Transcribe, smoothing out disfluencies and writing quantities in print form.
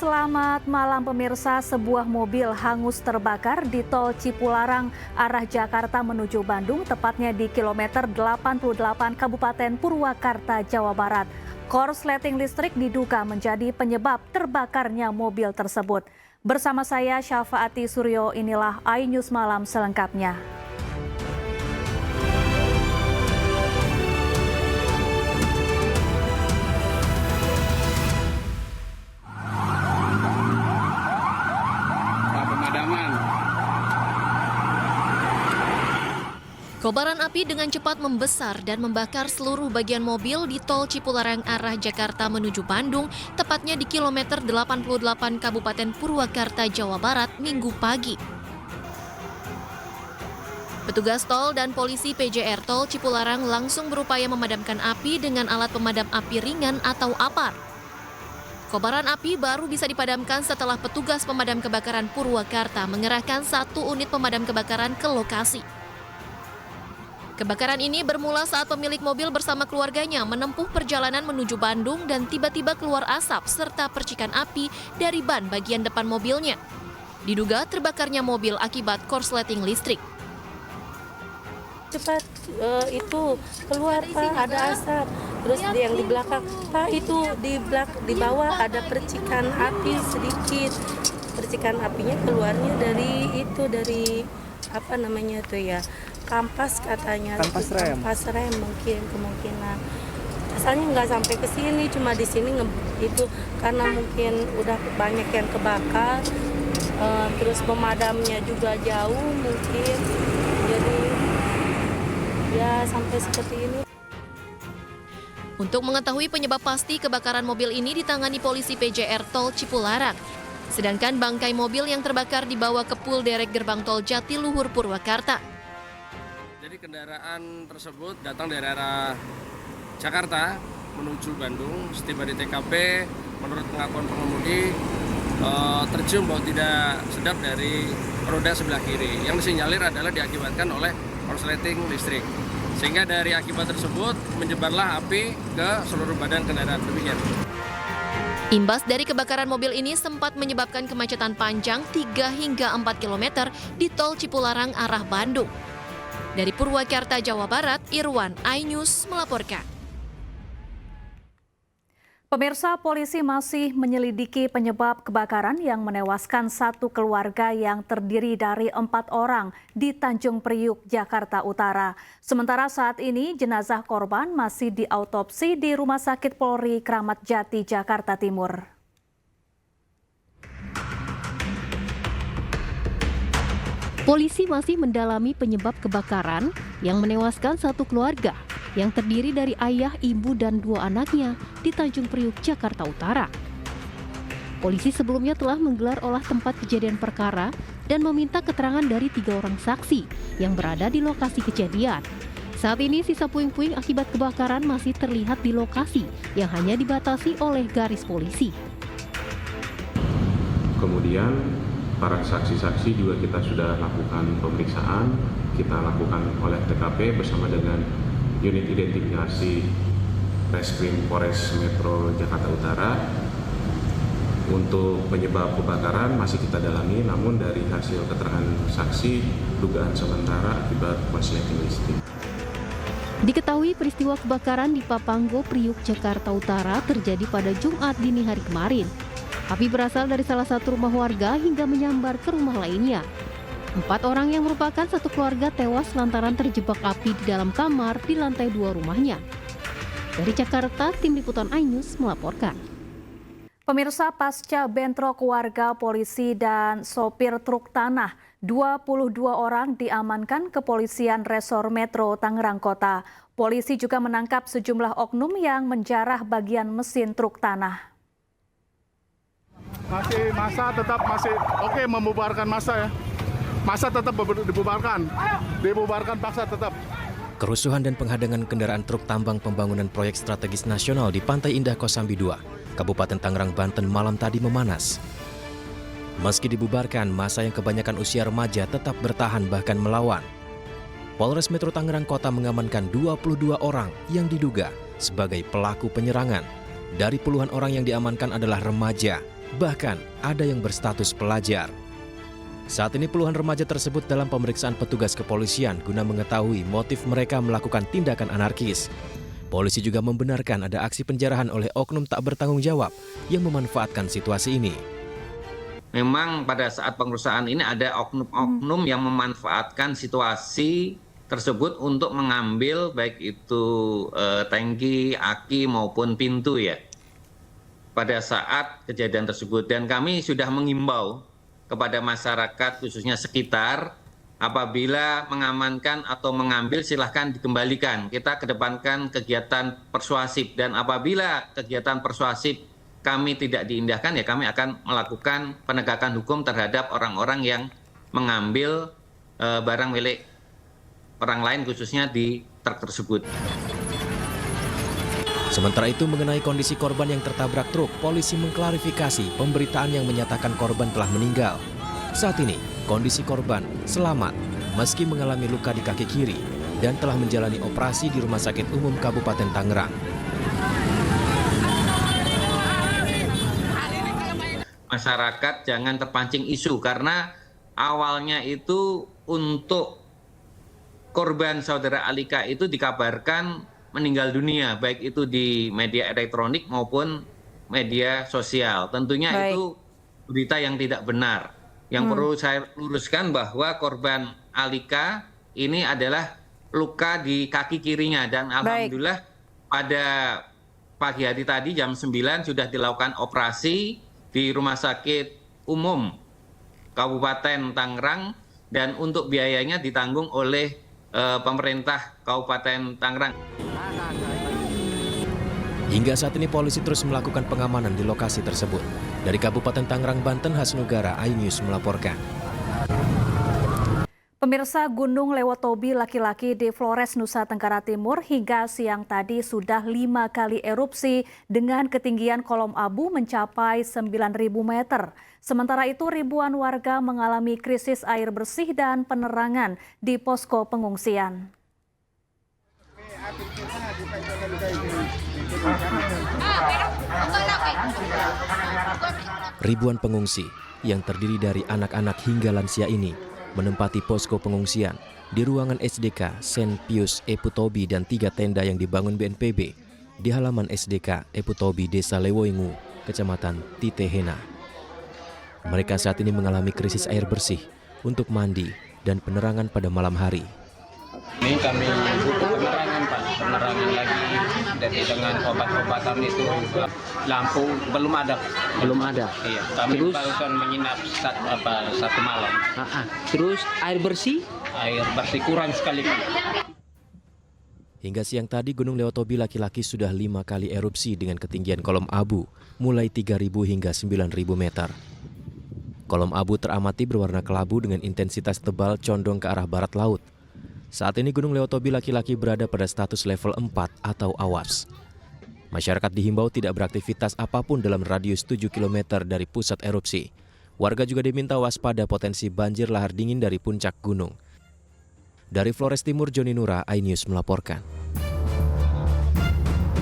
Selamat malam pemirsa, sebuah mobil hangus terbakar di tol Cipularang arah Jakarta menuju Bandung, tepatnya di kilometer 88 Kabupaten Purwakarta, Jawa Barat. Korsleting listrik diduga menjadi penyebab terbakarnya mobil tersebut. Bersama saya Syafaati Suryo, inilah iNews Malam selengkapnya. Kobaran api dengan cepat membesar dan membakar seluruh bagian mobil di tol Cipularang arah Jakarta menuju Bandung, tepatnya di kilometer 88 Kabupaten Purwakarta, Jawa Barat, Minggu pagi. Petugas tol dan polisi PJR Tol Cipularang langsung berupaya memadamkan api dengan alat pemadam api ringan atau APAR. Kobaran api baru bisa dipadamkan setelah petugas pemadam kebakaran Purwakarta mengerahkan 1 unit pemadam kebakaran ke lokasi. Kebakaran ini bermula saat pemilik mobil bersama keluarganya menempuh perjalanan menuju Bandung dan tiba-tiba keluar asap serta percikan api dari ban bagian depan mobilnya. Diduga terbakarnya mobil akibat korsleting listrik. Cepat itu keluar Pak, ada asap. Terus yang di belakang Pak itu di bawah ada percikan api sedikit. Percikan apinya keluarnya dari apa namanya tuh ya, kampas katanya. Kampas rem mungkin kemungkinan. Asalnya nggak sampai ke sini, cuma di sini itu karena mungkin udah banyak yang kebakar. Terus pemadamnya juga jauh mungkin. Jadi ya sampai seperti ini. Untuk mengetahui penyebab pasti kebakaran mobil ini ditangani polisi PJR Tol Cipularang. Sedangkan bangkai mobil yang terbakar dibawa ke Pul Derek Gerbang Tol Jatiluhur Purwakarta. Jadi kendaraan tersebut datang dari arah Jakarta menuju Bandung. Setiba di TKP, menurut pengakuan pengemudi, tercium bau tidak sedap dari roda sebelah kiri. Yang disinyalir adalah diakibatkan oleh korsleting listrik. Sehingga dari akibat tersebut menyebarlah api ke seluruh badan kendaraan. Demikian. Imbas dari kebakaran mobil ini sempat menyebabkan kemacetan panjang 3 hingga 4 km di tol Cipularang arah Bandung. Dari Purwakarta, Jawa Barat, Irwan, iNews melaporkan. Pemirsa, polisi masih menyelidiki penyebab kebakaran yang menewaskan satu keluarga yang terdiri dari 4 orang di Tanjung Priuk, Jakarta Utara. Sementara saat ini jenazah korban masih diautopsi di Rumah Sakit Polri Kramat Jati, Jakarta Timur. Polisi masih mendalami penyebab kebakaran yang menewaskan satu keluarga yang terdiri dari ayah, ibu, dan 2 anaknya di Tanjung Priuk, Jakarta Utara. Polisi sebelumnya telah menggelar olah tempat kejadian perkara dan meminta keterangan dari 3 orang saksi yang berada di lokasi kejadian. Saat ini sisa puing-puing akibat kebakaran masih terlihat di lokasi yang hanya dibatasi oleh garis polisi. Kemudian para saksi-saksi juga kita sudah lakukan pemeriksaan, kita lakukan oleh TKP bersama dengan unit identifikasi Reskrim Polres Metro Jakarta Utara. Untuk penyebab kebakaran masih kita dalami, namun dari hasil keterangan saksi dugaan sementara akibat korsleting listrik. Diketahui peristiwa kebakaran di Papanggo, Priuk, Jakarta Utara terjadi pada Jumat dini hari kemarin. Api berasal dari salah satu rumah warga hingga menyambar ke rumah lainnya. 4 orang yang merupakan satu keluarga tewas lantaran terjebak api di dalam kamar di lantai 2 rumahnya. Dari Jakarta, Tim Liputan iNews melaporkan. Pemirsa, pasca bentrok warga, polisi dan sopir truk tanah, 22 orang diamankan Kepolisian Resor Metro Tangerang Kota. Polisi juga menangkap sejumlah oknum yang menjarah bagian mesin truk tanah. Masa tetap masih oke membubarkan masa ya. Masa tetap dibubarkan paksa tetap. Kerusuhan dan penghadangan kendaraan truk tambang pembangunan proyek strategis nasional di Pantai Indah Kosambi 2, Kabupaten Tangerang, Banten malam tadi memanas. Meski dibubarkan, massa yang kebanyakan usia remaja tetap bertahan bahkan melawan. Polres Metro Tangerang Kota mengamankan 22 orang yang diduga sebagai pelaku penyerangan. Dari puluhan orang yang diamankan adalah remaja bahkan ada yang berstatus pelajar. Saat ini puluhan remaja tersebut dalam pemeriksaan petugas kepolisian guna mengetahui motif mereka melakukan tindakan anarkis. Polisi juga membenarkan ada aksi penjarahan oleh oknum tak bertanggung jawab yang memanfaatkan situasi ini. Memang pada saat pengerusakan ini ada oknum-oknum yang memanfaatkan situasi tersebut untuk mengambil baik itu tangki, aki maupun pintu ya pada saat kejadian tersebut. Dan kami sudah mengimbau kepada masyarakat khususnya sekitar, apabila mengamankan atau mengambil silahkan dikembalikan. Kita kedepankan kegiatan persuasif, dan apabila kegiatan persuasif kami tidak diindahkan, ya kami akan melakukan penegakan hukum terhadap orang-orang yang mengambil barang milik orang lain khususnya di truk tersebut. Sementara itu mengenai kondisi korban yang tertabrak truk, polisi mengklarifikasi pemberitaan yang menyatakan korban telah meninggal. Saat ini, kondisi korban selamat meski mengalami luka di kaki kiri dan telah menjalani operasi di Rumah Sakit Umum Kabupaten Tangerang. Masyarakat jangan terpancing isu karena awalnya itu untuk korban saudara Alika itu dikabarkan meninggal dunia, baik itu di media elektronik maupun media sosial. Tentunya itu berita yang tidak benar. Yang perlu saya luruskan bahwa korban Alika ini adalah luka di kaki kirinya, dan alhamdulillah pada pagi hari tadi jam 9 sudah dilakukan operasi di Rumah Sakit Umum Kabupaten Tangerang, dan untuk biayanya ditanggung oleh pemerintah Kabupaten Tangerang. Hingga saat ini polisi terus melakukan pengamanan di lokasi tersebut. Dari Kabupaten Tangerang, Banten, Hasnugara, iNews melaporkan. Pemirsa, Gunung Lewotobi laki-laki di Flores, Nusa Tenggara Timur hingga siang tadi sudah 5 kali erupsi dengan ketinggian kolom abu mencapai 9.000 meter. Sementara itu ribuan warga mengalami krisis air bersih dan penerangan di posko pengungsian. Ribuan pengungsi yang terdiri dari anak-anak hingga lansia ini menempati posko pengungsian di ruangan SDK Sen Pius Eputobi dan 3 tenda yang dibangun BNPB di halaman SDK Eputobi Desa Lewoingu, Kecamatan Titehena. Mereka saat ini mengalami krisis air bersih untuk mandi dan penerangan pada malam hari. Ini kami butuh penerangan Pak, penerangan lagi, jadi dengan obat-obatan itu lampu belum ada. Belum ada. Iya, kami barusan menginap satu malam. Terus air bersih? Air bersih kurang sekali Pak. Hingga siang tadi Gunung Lewotobi laki-laki sudah 5 kali erupsi dengan ketinggian kolom abu mulai 3.000 hingga 9.000 meter. Kolom abu teramati berwarna kelabu dengan intensitas tebal condong ke arah barat laut. Saat ini Gunung Lewotobi laki-laki berada pada status level 4 atau awas. Masyarakat dihimbau tidak beraktivitas apapun dalam radius 7 km dari pusat erupsi. Warga juga diminta waspada potensi banjir lahar dingin dari puncak gunung. Dari Flores Timur, Joni Nura, iNews melaporkan.